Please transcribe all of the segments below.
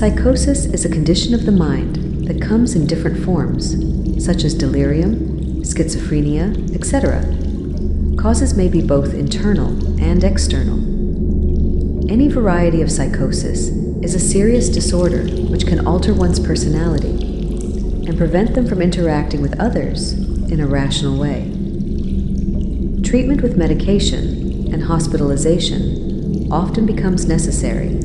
Psychosis is a condition of the mind that comes in different forms, such as delirium, schizophrenia, etc. Causes may be both internal and external. Any variety of psychosis is a serious disorder which can alter one's personality and prevent them from interacting with others in a rational way. Treatment with medication and hospitalization often becomes necessary.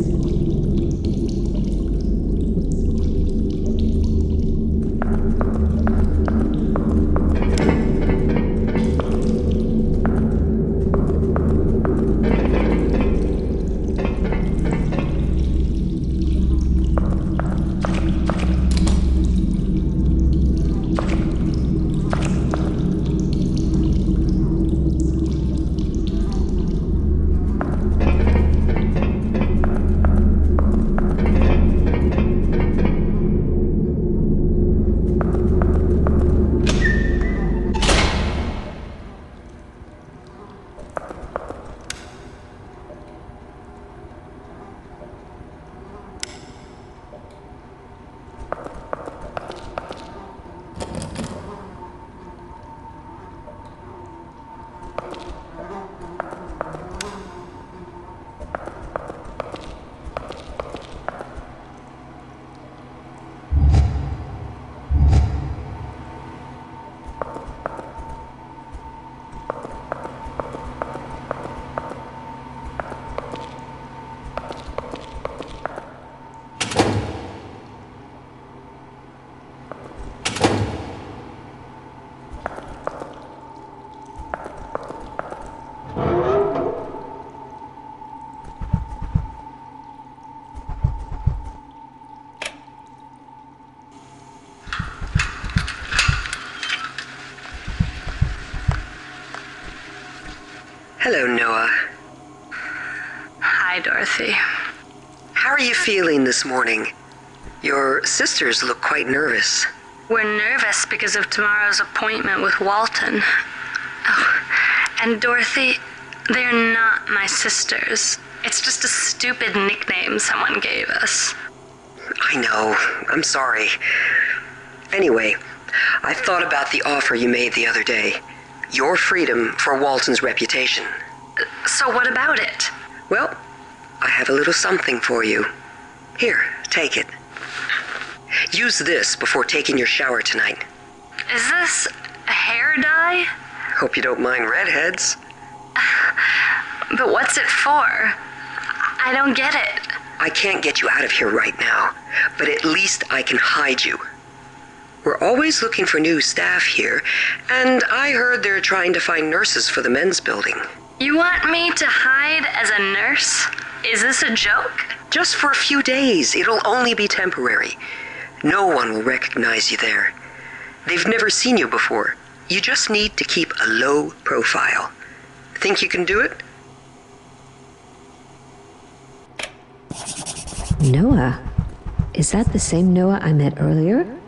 Hello, Noah. Hi, Dorothy. How are you feeling this morning? Your sisters look quite nervous. We're nervous because of tomorrow's appointment with Walton. Oh, and Dorothy, they're not my sisters. It's just a stupid nickname someone gave us. I know. I'm sorry. Anyway, I've thought about the offer you made the other day. Your freedom for Walton's reputation. So what about it? Well, I have a little something for you. Here, take it. Use this before taking your shower tonight. Is this a hair dye? Hope you don't mind redheads. But what's it for? I don't get it. I can't get you out of here right now, but at least I can hide you. We're always looking for new staff here, and I heard they're trying to find nurses for the men's building. You want me to hide as a nurse? Is this a joke? Just for a few days. It'll only be temporary. No one will recognize you there. They've never seen you before. You just need to keep a low profile. Think you can do it? Noah? Is that the same Noah I met earlier?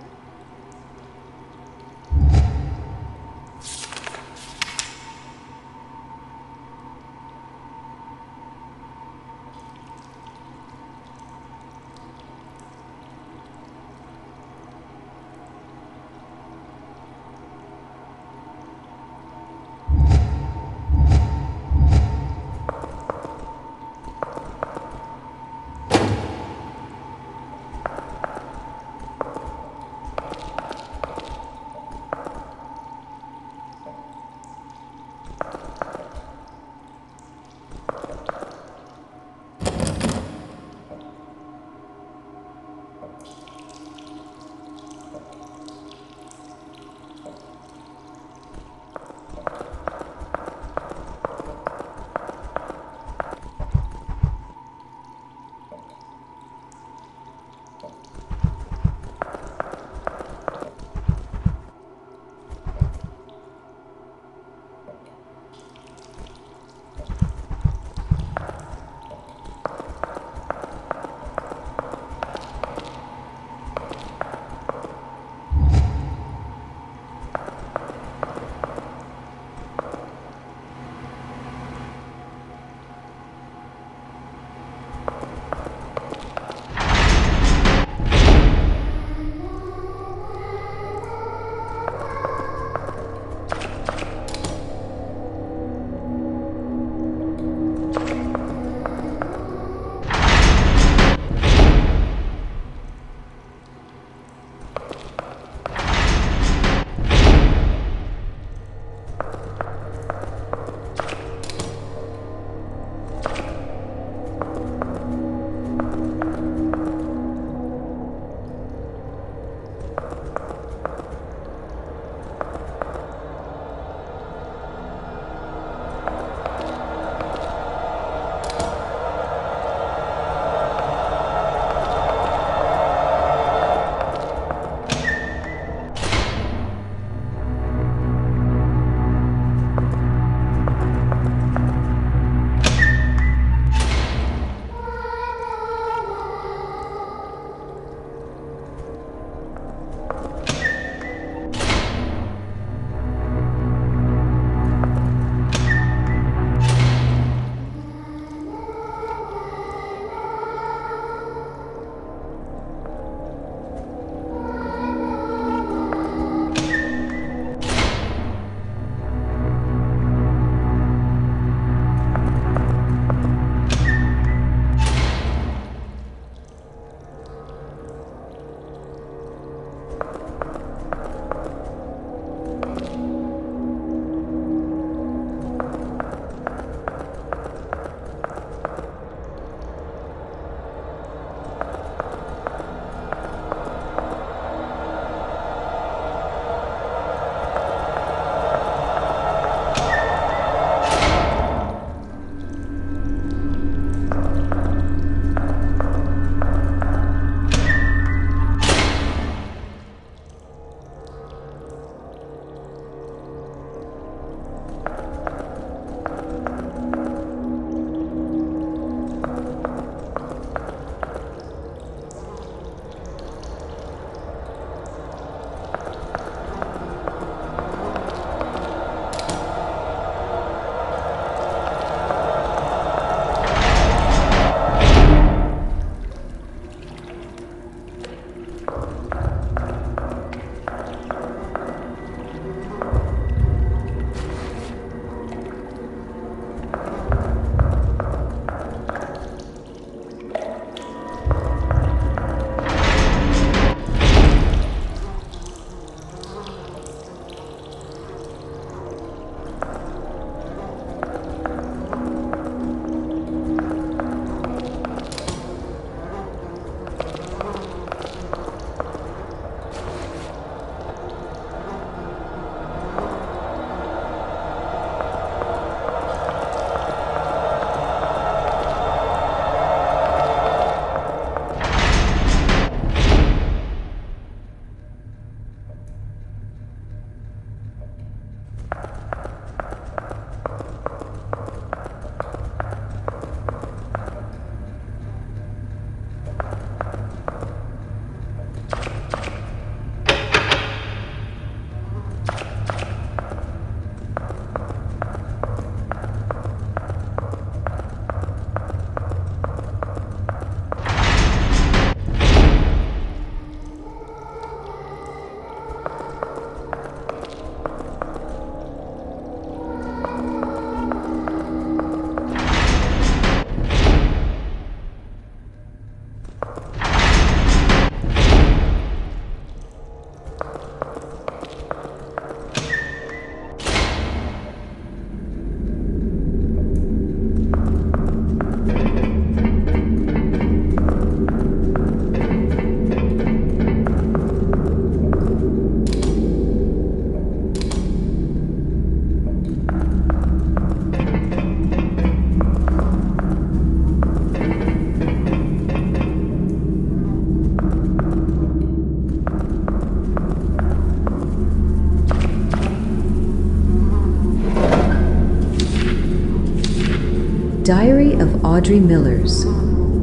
Diary of Audrey Millers,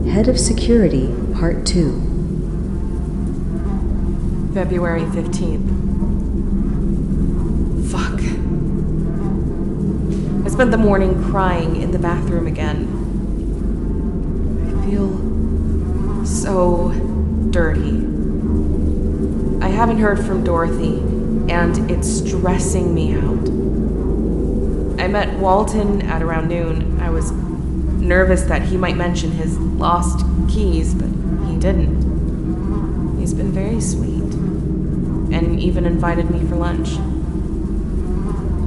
Head of Security, Part 2. February 15th. Fuck. I spent the morning crying in the bathroom again. I feel so dirty. I haven't heard from Dorothy, and it's stressing me out. I met Walton at around noon. I was nervous that he might mention his lost keys, but he didn't. He's been very sweet, and even invited me for lunch.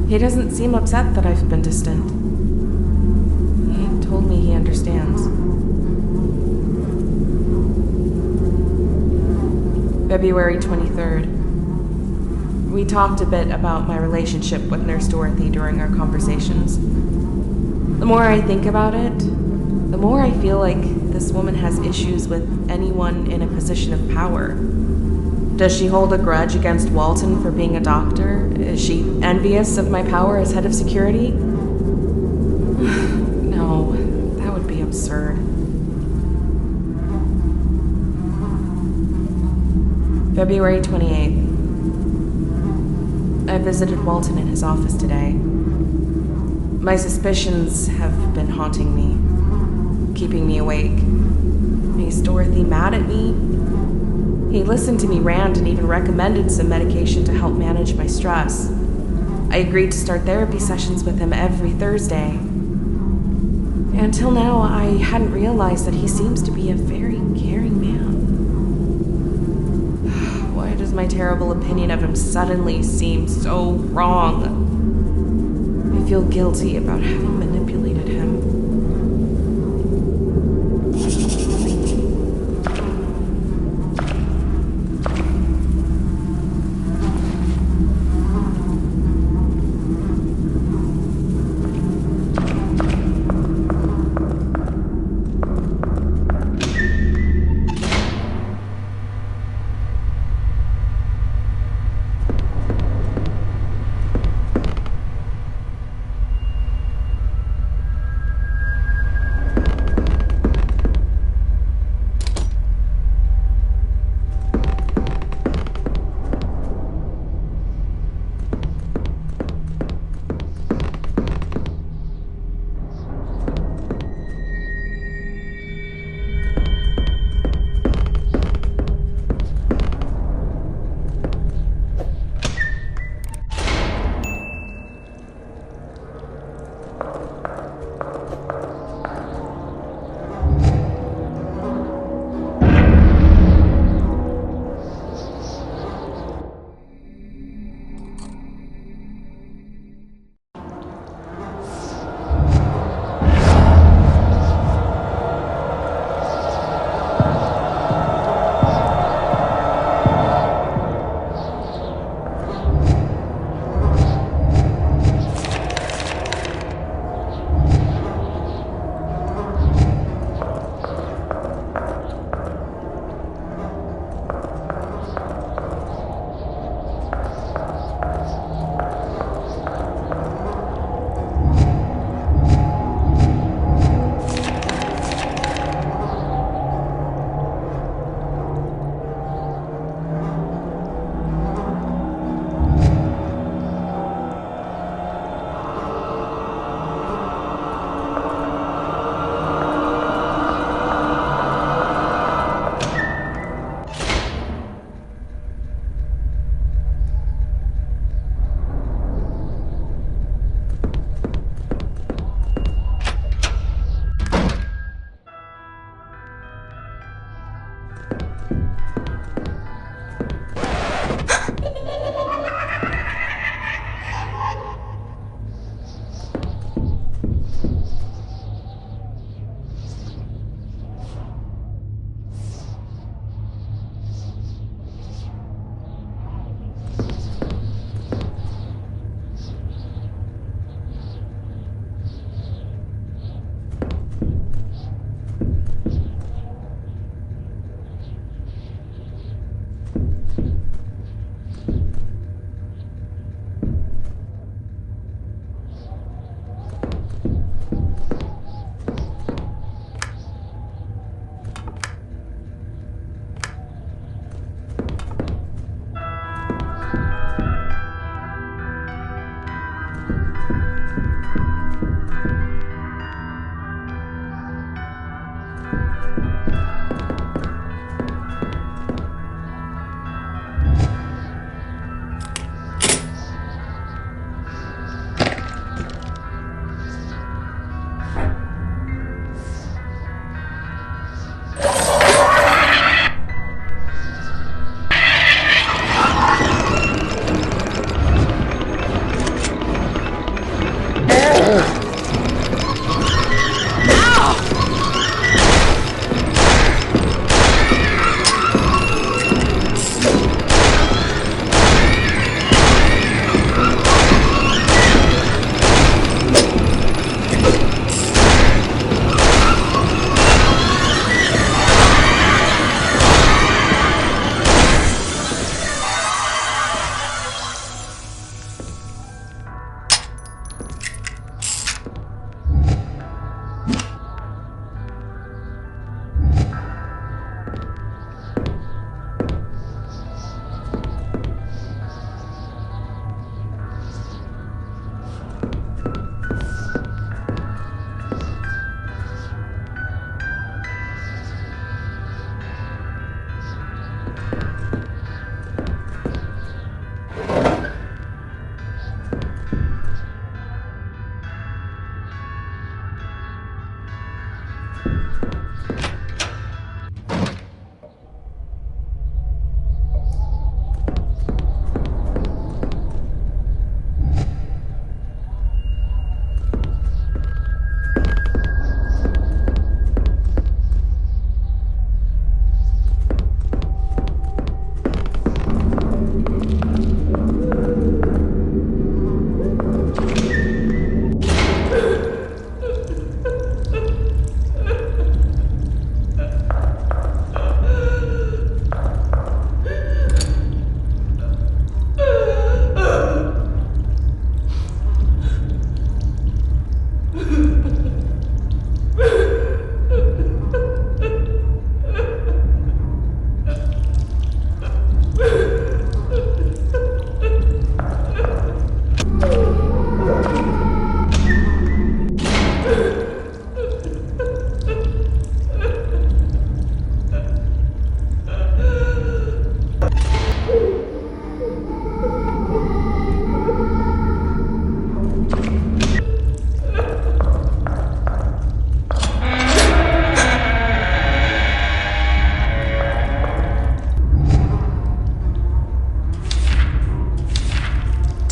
He doesn't seem upset that I've been distant. He told me he understands. February 23rd. We talked a bit about my relationship with Nurse Dorothy during our conversations. The more I think about it, the more I feel like this woman has issues with anyone in a position of power. Does she hold a grudge against Walton for being a doctor? Is she envious of my power as head of security? No, that would be absurd. February 28th. I visited Walton in his office today. My suspicions have been haunting me, keeping me awake. Is Dorothy mad at me? He listened to me rant and even recommended some medication to help manage my stress. I agreed to start therapy sessions with him every Thursday. Until now, I hadn't realized that he seems to be a very caring man. Why does my terrible opinion of him suddenly seem so wrong? I feel guilty about having manipulated him.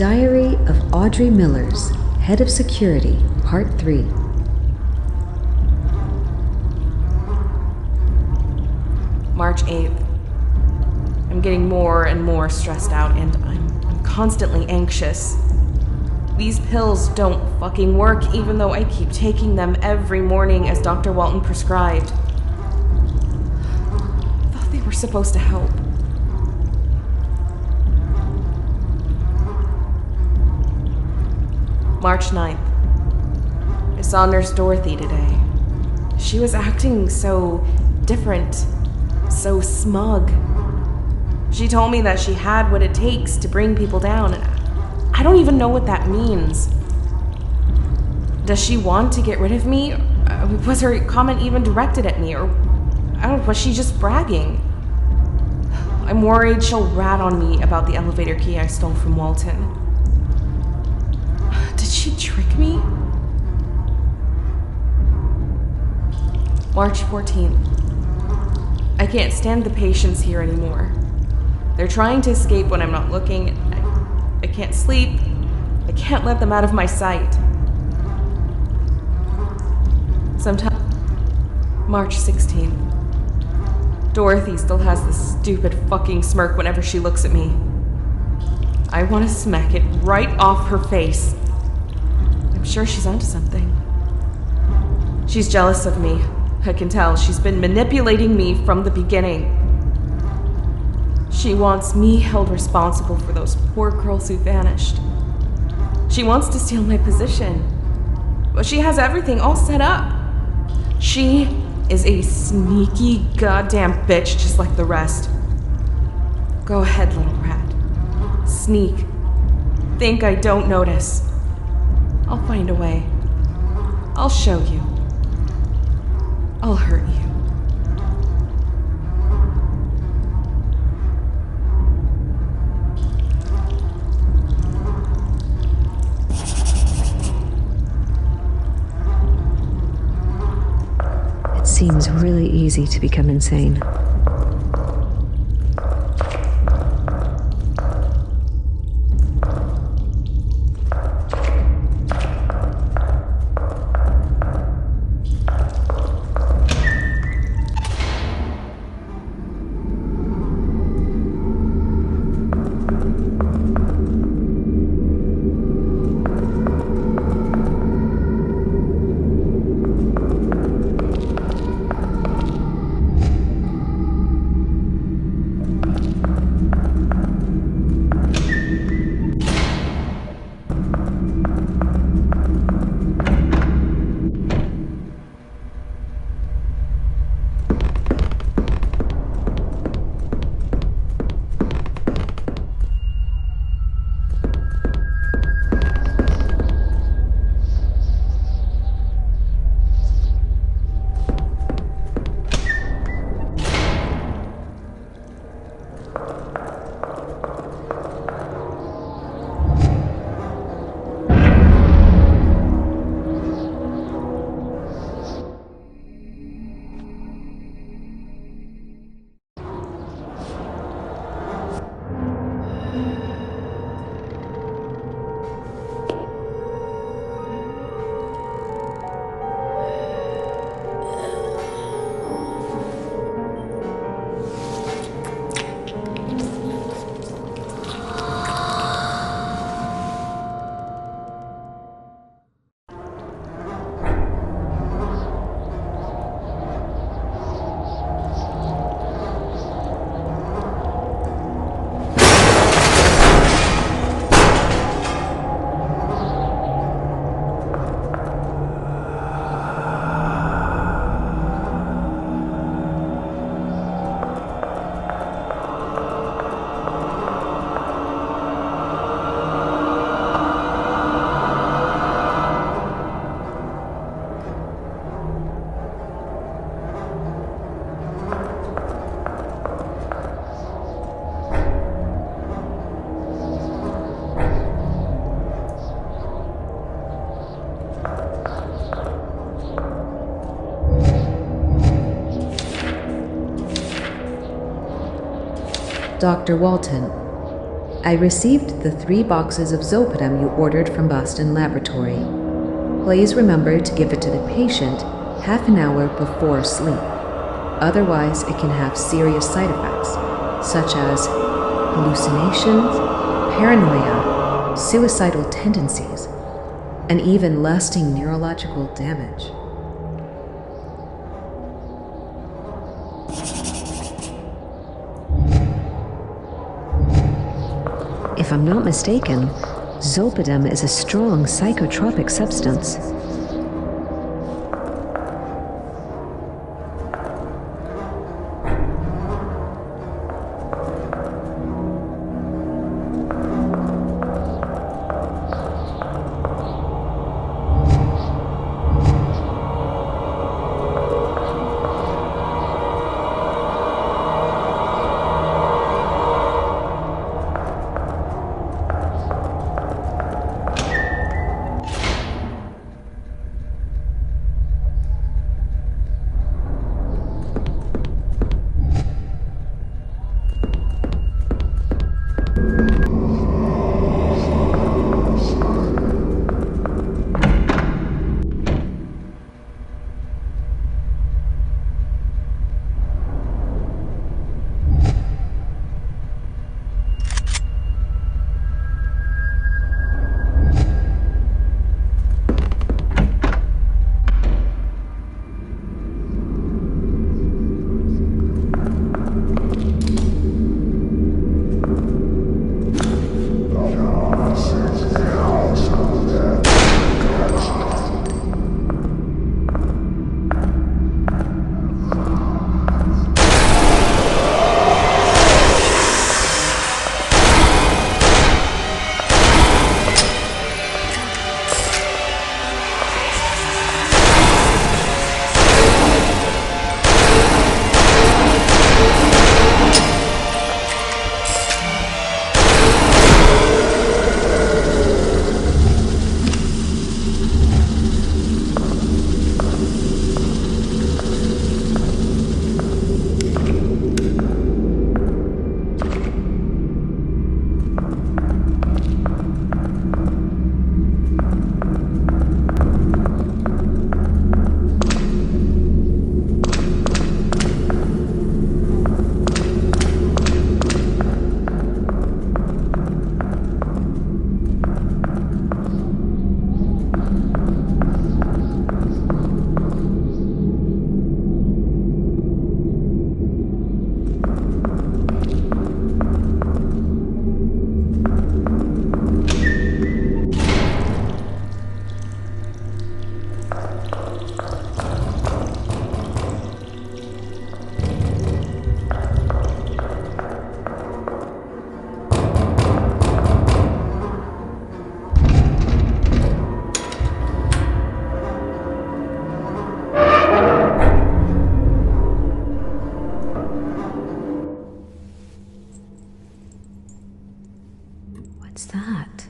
Diary of Audrey Millers, Head of Security, Part 3. March 8th. I'm getting more and more stressed out, and I'm constantly anxious. These pills don't fucking work, even though I keep taking them every morning as Dr. Walton prescribed. I thought they were supposed to help. March 9th. I saw Nurse Dorothy today. She was acting so different, so smug. She told me that she had what it takes to bring people down, and I don't even know what that means. Does she want to get rid of me? Was her comment even directed at me, or was she just bragging? I'm worried she'll rat on me about the elevator key I stole from Walton. Did she trick me? March 14th. I can't stand the patients here anymore. They're trying to escape when I'm not looking. I can't sleep. I can't let them out of my sight. Sometime March 16th. Dorothy still has this stupid fucking smirk whenever she looks at me. I want to smack it right off her face. I'm sure she's onto something. She's jealous of me. I can tell she's been manipulating me from the beginning. She wants me held responsible for those poor girls who vanished. She wants to steal my position. But she has everything all set up. She is a sneaky goddamn bitch just like the rest. Go ahead, little rat. Sneak. Think I don't notice. I'll find a way. I'll show you. I'll hurt you. It seems really easy to become insane. Dr. Walton, I received the 3 boxes of Zolpidem you ordered from Boston Laboratory. Please remember to give it to the patient half an hour before sleep. Otherwise, it can have serious side effects, such as hallucinations, paranoia, suicidal tendencies, and even lasting neurological damage. If I'm not mistaken, Zolpidem is a strong psychotropic substance. What's that?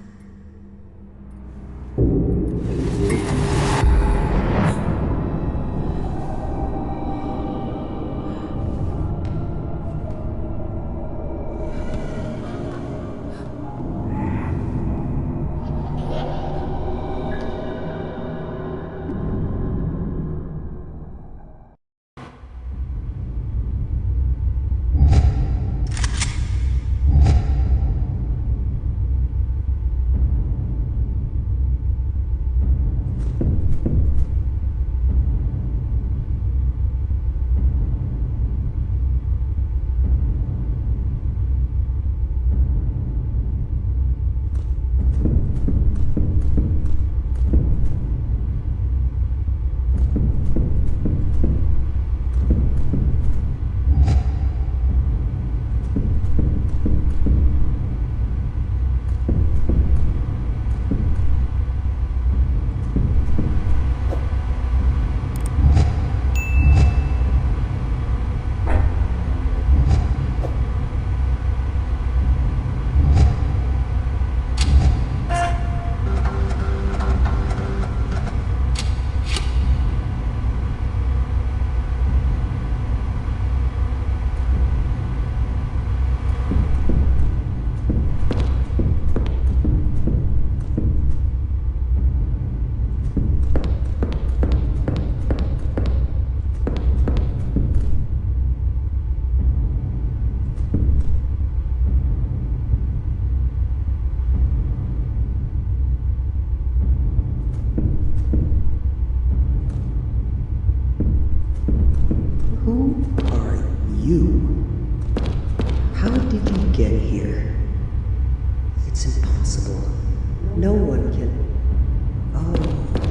It's impossible. No one can... Oh,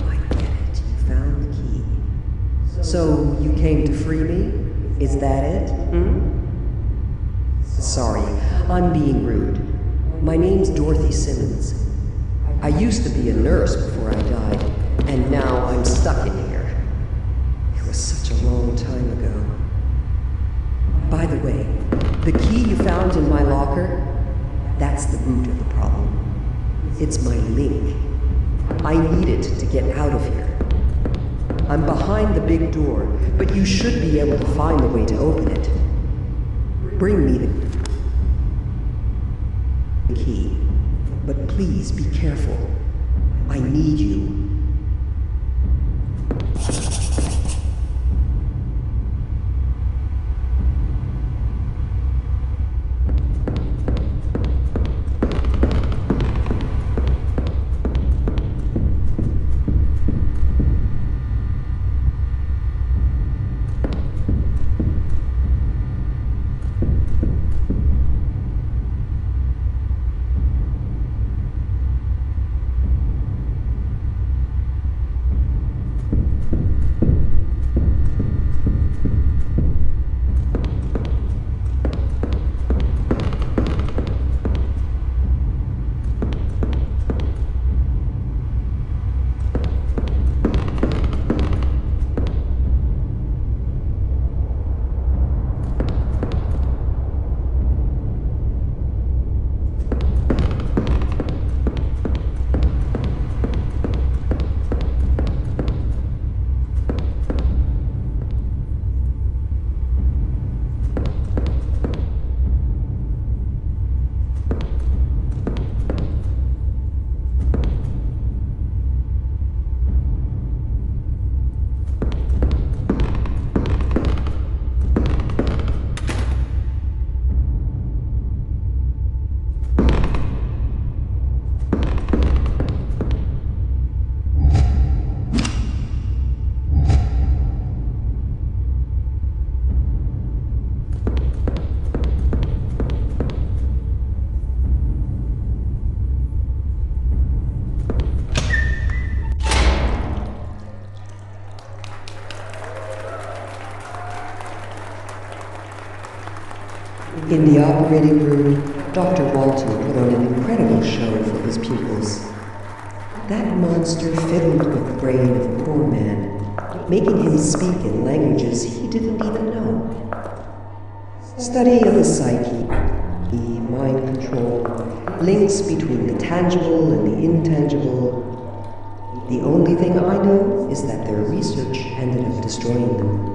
I get it. You found the key. So, you came to free me? Is that it? Sorry, I'm being rude. My name's Dorothy Simmons. I used to be a nurse before I died, and now I'm stuck in here. It was such a long time ago. By the way, the key you found in my locker, that's the root of the problem. It's my link. I need it to get out of here. I'm behind the big door, but you should be able to find a way to open it. Bring me the key, but please be careful. I need you. In the operating room, Dr. Walton put on an incredible show for his pupils. That monster fiddled with the brain of a poor man, making him speak in languages he didn't even know. Study of the psyche, the mind control, links between the tangible and the intangible. The only thing I know is that their research ended up destroying them.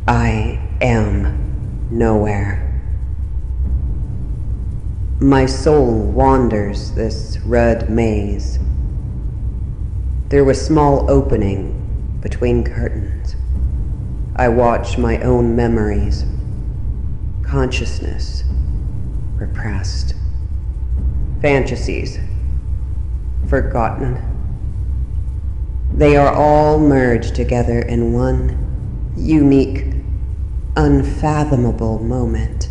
I am nowhere. My soul wanders this red maze. There was small opening between curtains. I watched my own memories, consciousness repressed, fantasies forgotten. They are all merged together in one unique, unfathomable moment.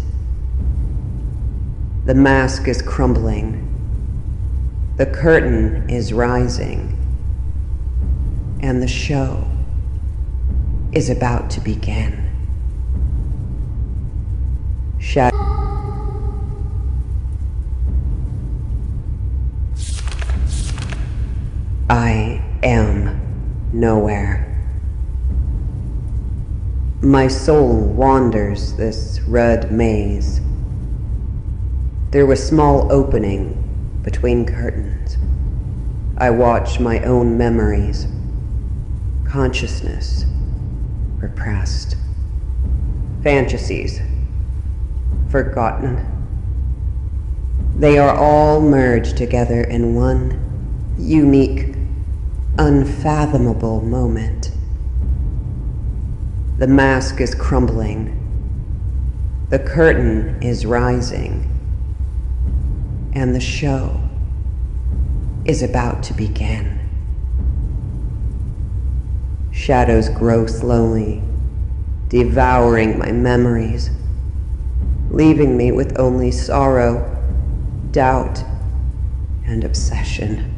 The mask is crumbling. The curtain is rising. And the show is about to begin. I am nowhere. My soul wanders this red maze. There was small opening between curtains. I watch my own memories, consciousness repressed, fantasies forgotten. They are all merged together in one unique, unfathomable moment. The mask is crumbling. The curtain is rising. And the show is about to begin. Shadows grow slowly, devouring my memories, leaving me with only sorrow, doubt, and obsession.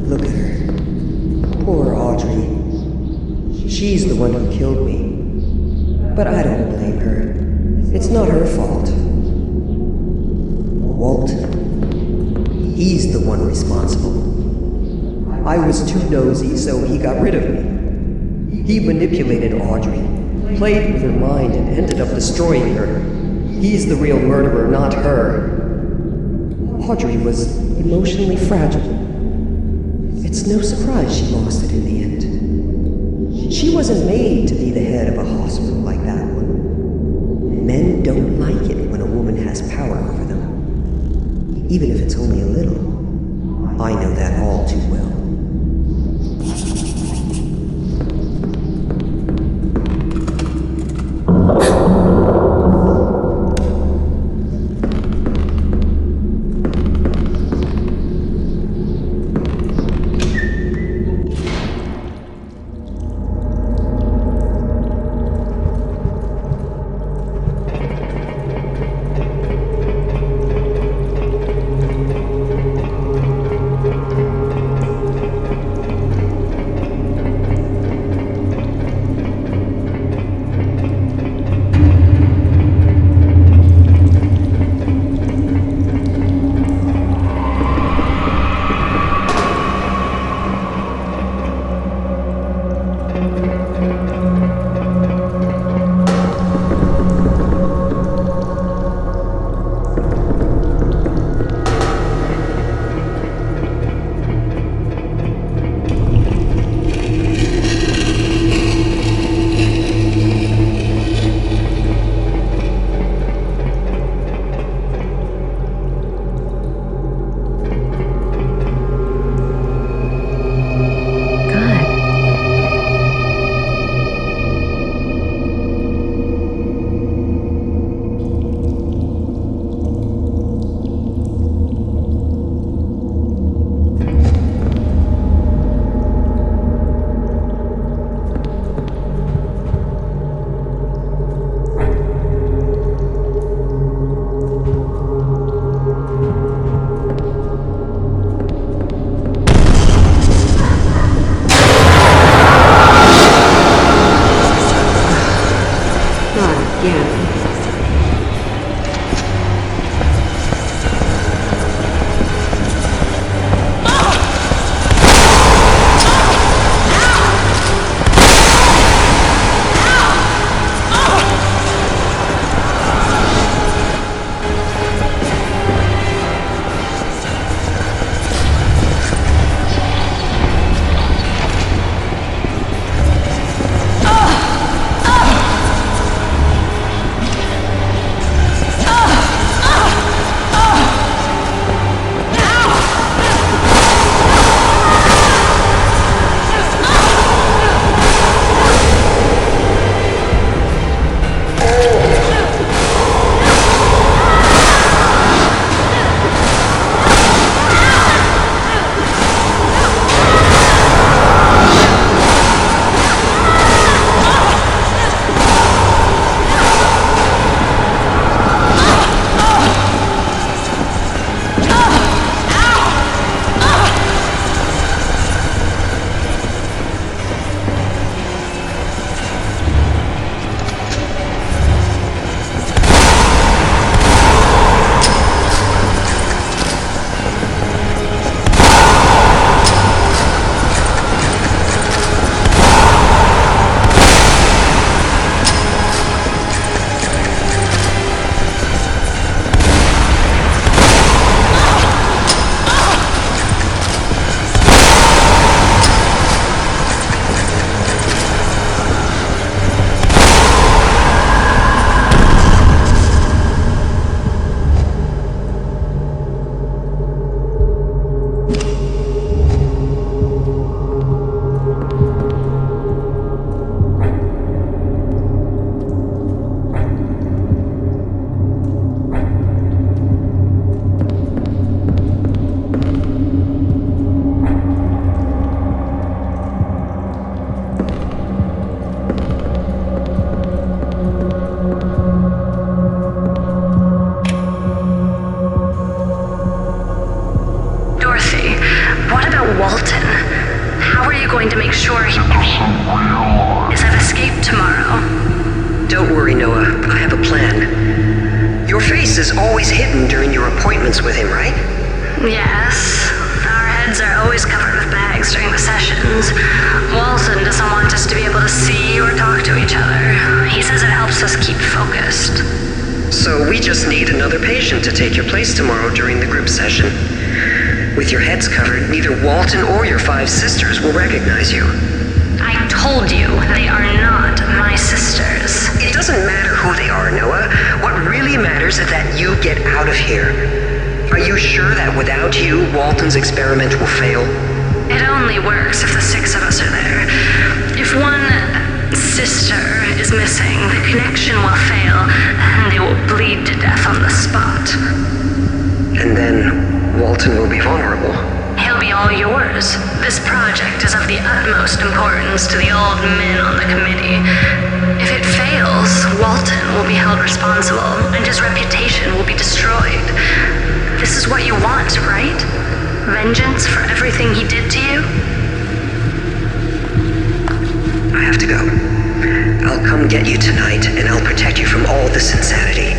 Look at her. Poor Audrey. She's the one who killed me. But I don't blame her. It's not her fault. Walton. He's the one responsible. I was too nosy, so he got rid of me. He manipulated Audrey, played with her mind, and ended up destroying her. He's the real murderer, not her. Audrey was emotionally fragile. It's no surprise she lost it in the end. She wasn't made to be the head of a hospital like that one. Men don't like it when a woman has power over them, even if it's only a little. I know that all too well. to make sure he is at escape tomorrow. Don't worry, Noah. I have a plan. Your face is always hidden during your appointments with him, right? Yes. Our heads are always covered with bags during the sessions. Walton doesn't want us to be able to see or talk to each other. He says it helps us keep focused. So we just need another patient to take your place tomorrow during the group session. With your heads covered, neither Walton or your 5 sisters will recognize you. I told you they are not my sisters. It doesn't matter who they are, Noah. What really matters is that you get out of here. Are you sure that without you, Walton's experiment will fail? It only works if the 6 of us are there. If one sister is missing, the connection will fail, and they will bleed to death on the spot. And then Walton will be vulnerable. He'll be all yours. This project is of the utmost importance to the old men on the committee. If it fails, Walton will be held responsible, and his reputation will be destroyed. This is what you want, right? Vengeance for everything he did to you? I have to go. I'll come get you tonight, and I'll protect you from all this insanity.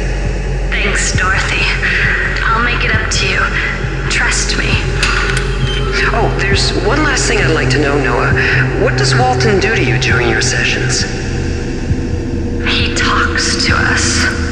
Thanks, Dorothy. I'll make it up to you. Trust me. Oh, there's one last thing I'd like to know, Noah. What does Walton do to you during your sessions? He talks to us.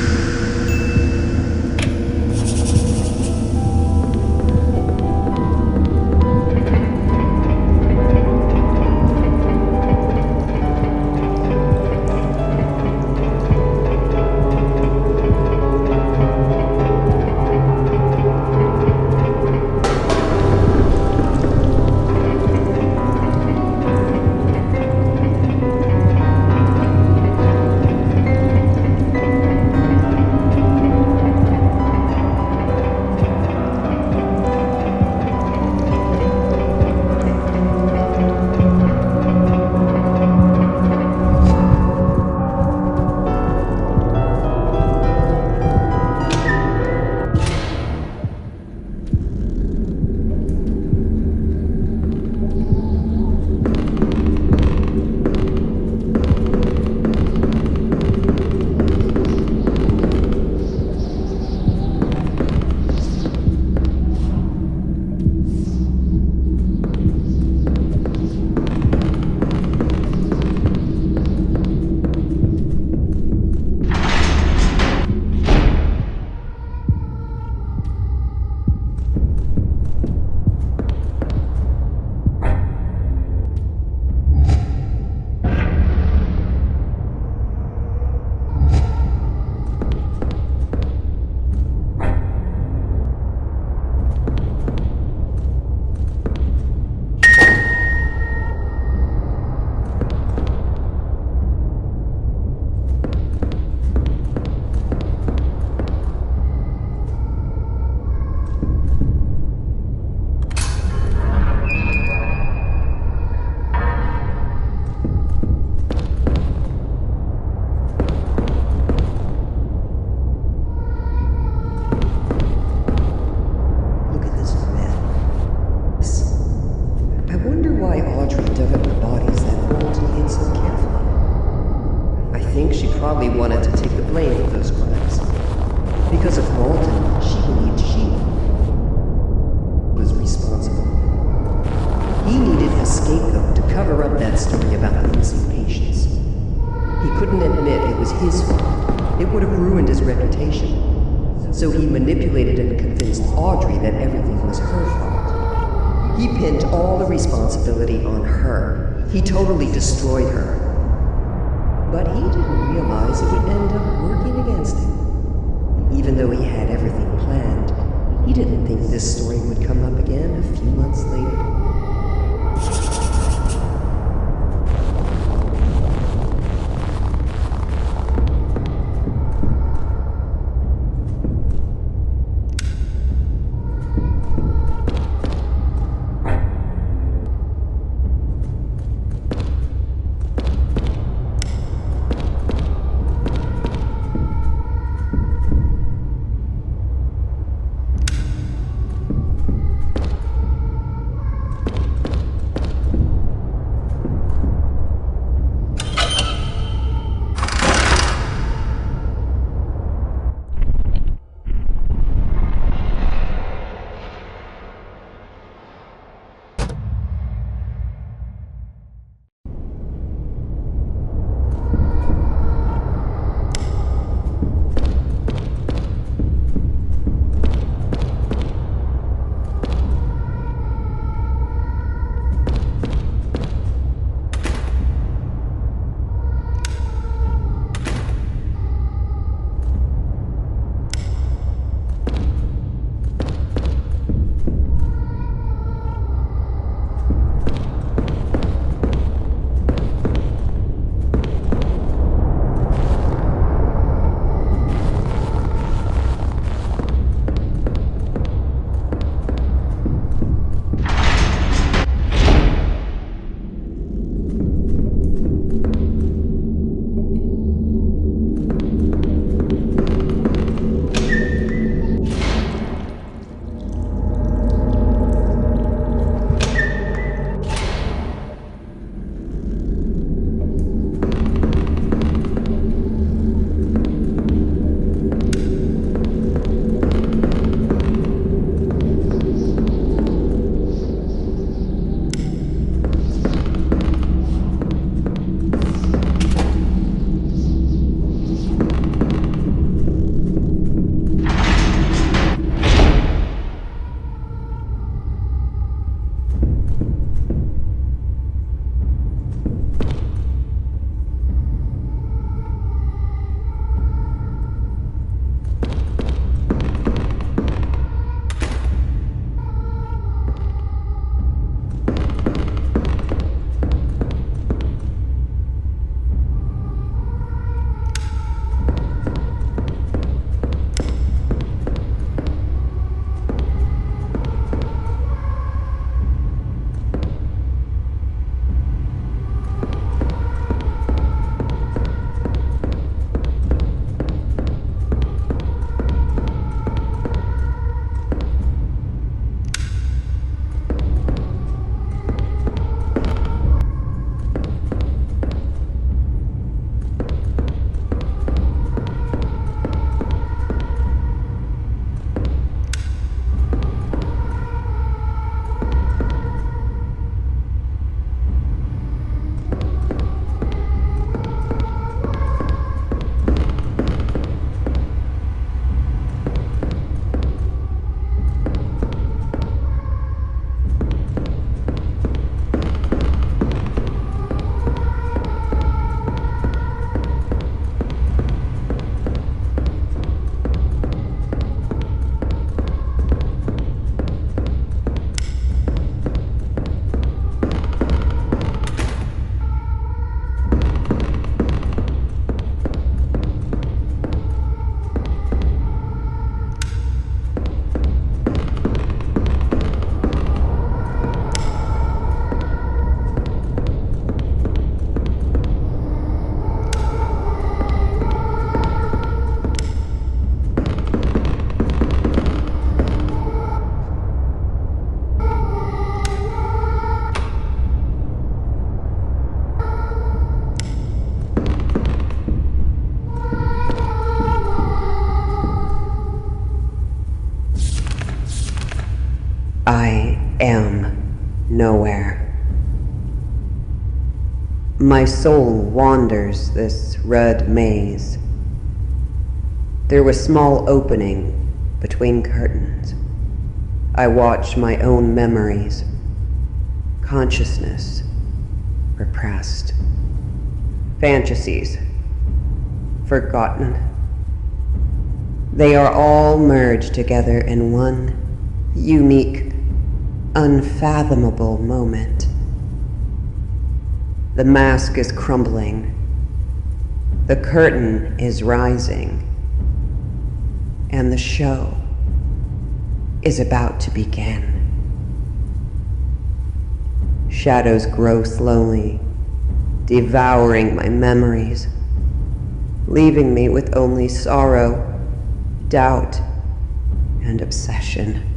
probably wanted to take the blame for those crimes. Because of Walton, she believed she was responsible. He needed a scapegoat to cover up that story about the missing patients. He couldn't admit it was his fault. It would have ruined his reputation. So he manipulated and convinced Audrey that everything was her fault. He pinned all the responsibility on her. He totally destroyed her. But he didn't realize it would end up working against him. Even though he had everything planned, he didn't think this story would come up again a few months later. am nowhere. My soul wanders this red maze through a small opening between curtains. I watch my own memories, consciousness repressed, fantasies forgotten. They are all merged together in one unique, unfathomable moment. The mask is crumbling. The curtain is rising. And the show is about to begin. Shadows grow slowly, devouring my memories, leaving me with only sorrow, doubt, and obsession.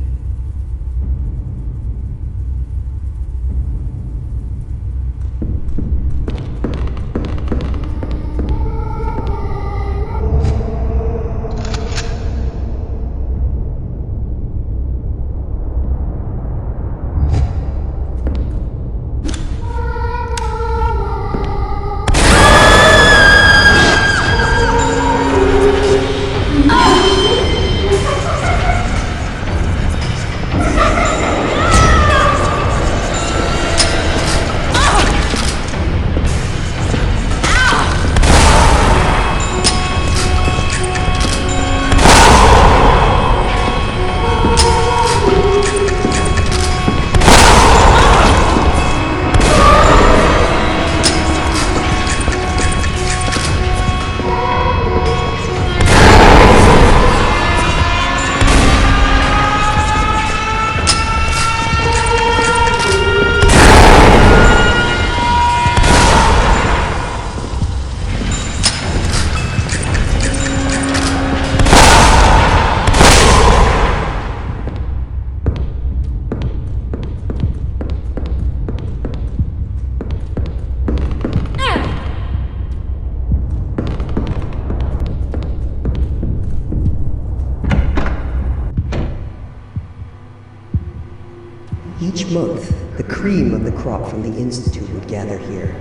Each month, the cream of the crop from the Institute would gather here.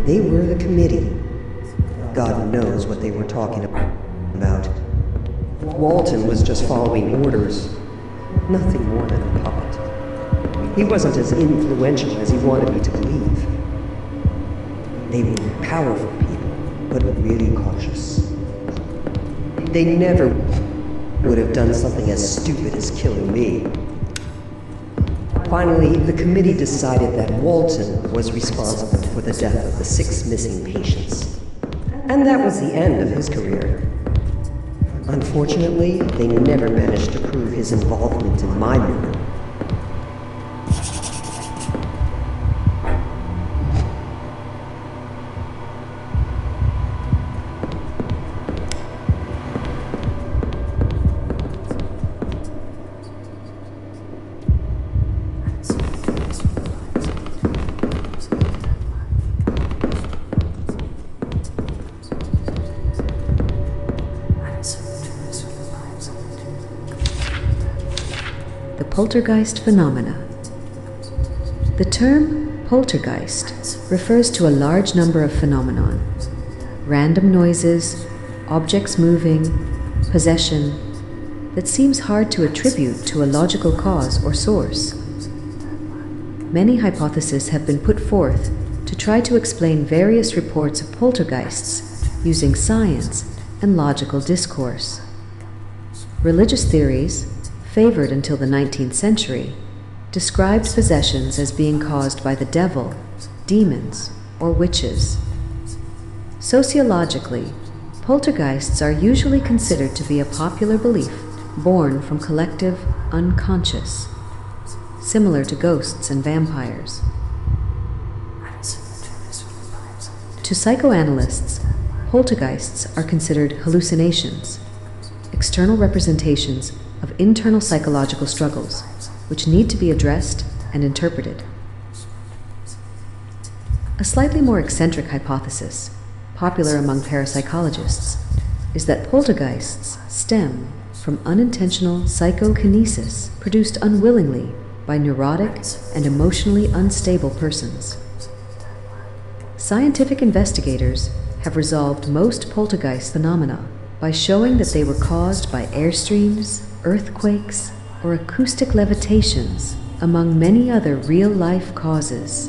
They were the committee. God knows what they were talking about. Walton was just following orders, nothing more than a puppet. He wasn't as influential as he wanted me to believe. They were powerful people, but really cautious. They never would have done something as stupid as killing me. Finally, the committee decided that Walton was responsible for the death of the 6 missing patients. And that was the end of his career. Unfortunately, they never managed to prove his involvement in my murder. Poltergeist phenomena. The term poltergeist refers to a large number of phenomenon: random noises, objects moving, possession, that seems hard to attribute to a logical cause or source. Many hypotheses have been put forth to try to explain various reports of poltergeists using science and logical discourse. Religious theories, favored until the 19th century, described possessions as being caused by the devil, demons, or witches. Sociologically, poltergeists are usually considered to be a popular belief born from collective unconscious, similar to ghosts and vampires. To psychoanalysts, poltergeists are considered hallucinations, external representations of internal psychological struggles, which need to be addressed and interpreted. A slightly more eccentric hypothesis, popular among parapsychologists, is that poltergeists stem from unintentional psychokinesis produced unwillingly by neurotic and emotionally unstable persons. Scientific investigators have resolved most poltergeist phenomena by showing that they were caused by airstreams, earthquakes, or acoustic levitations, among many other real-life causes.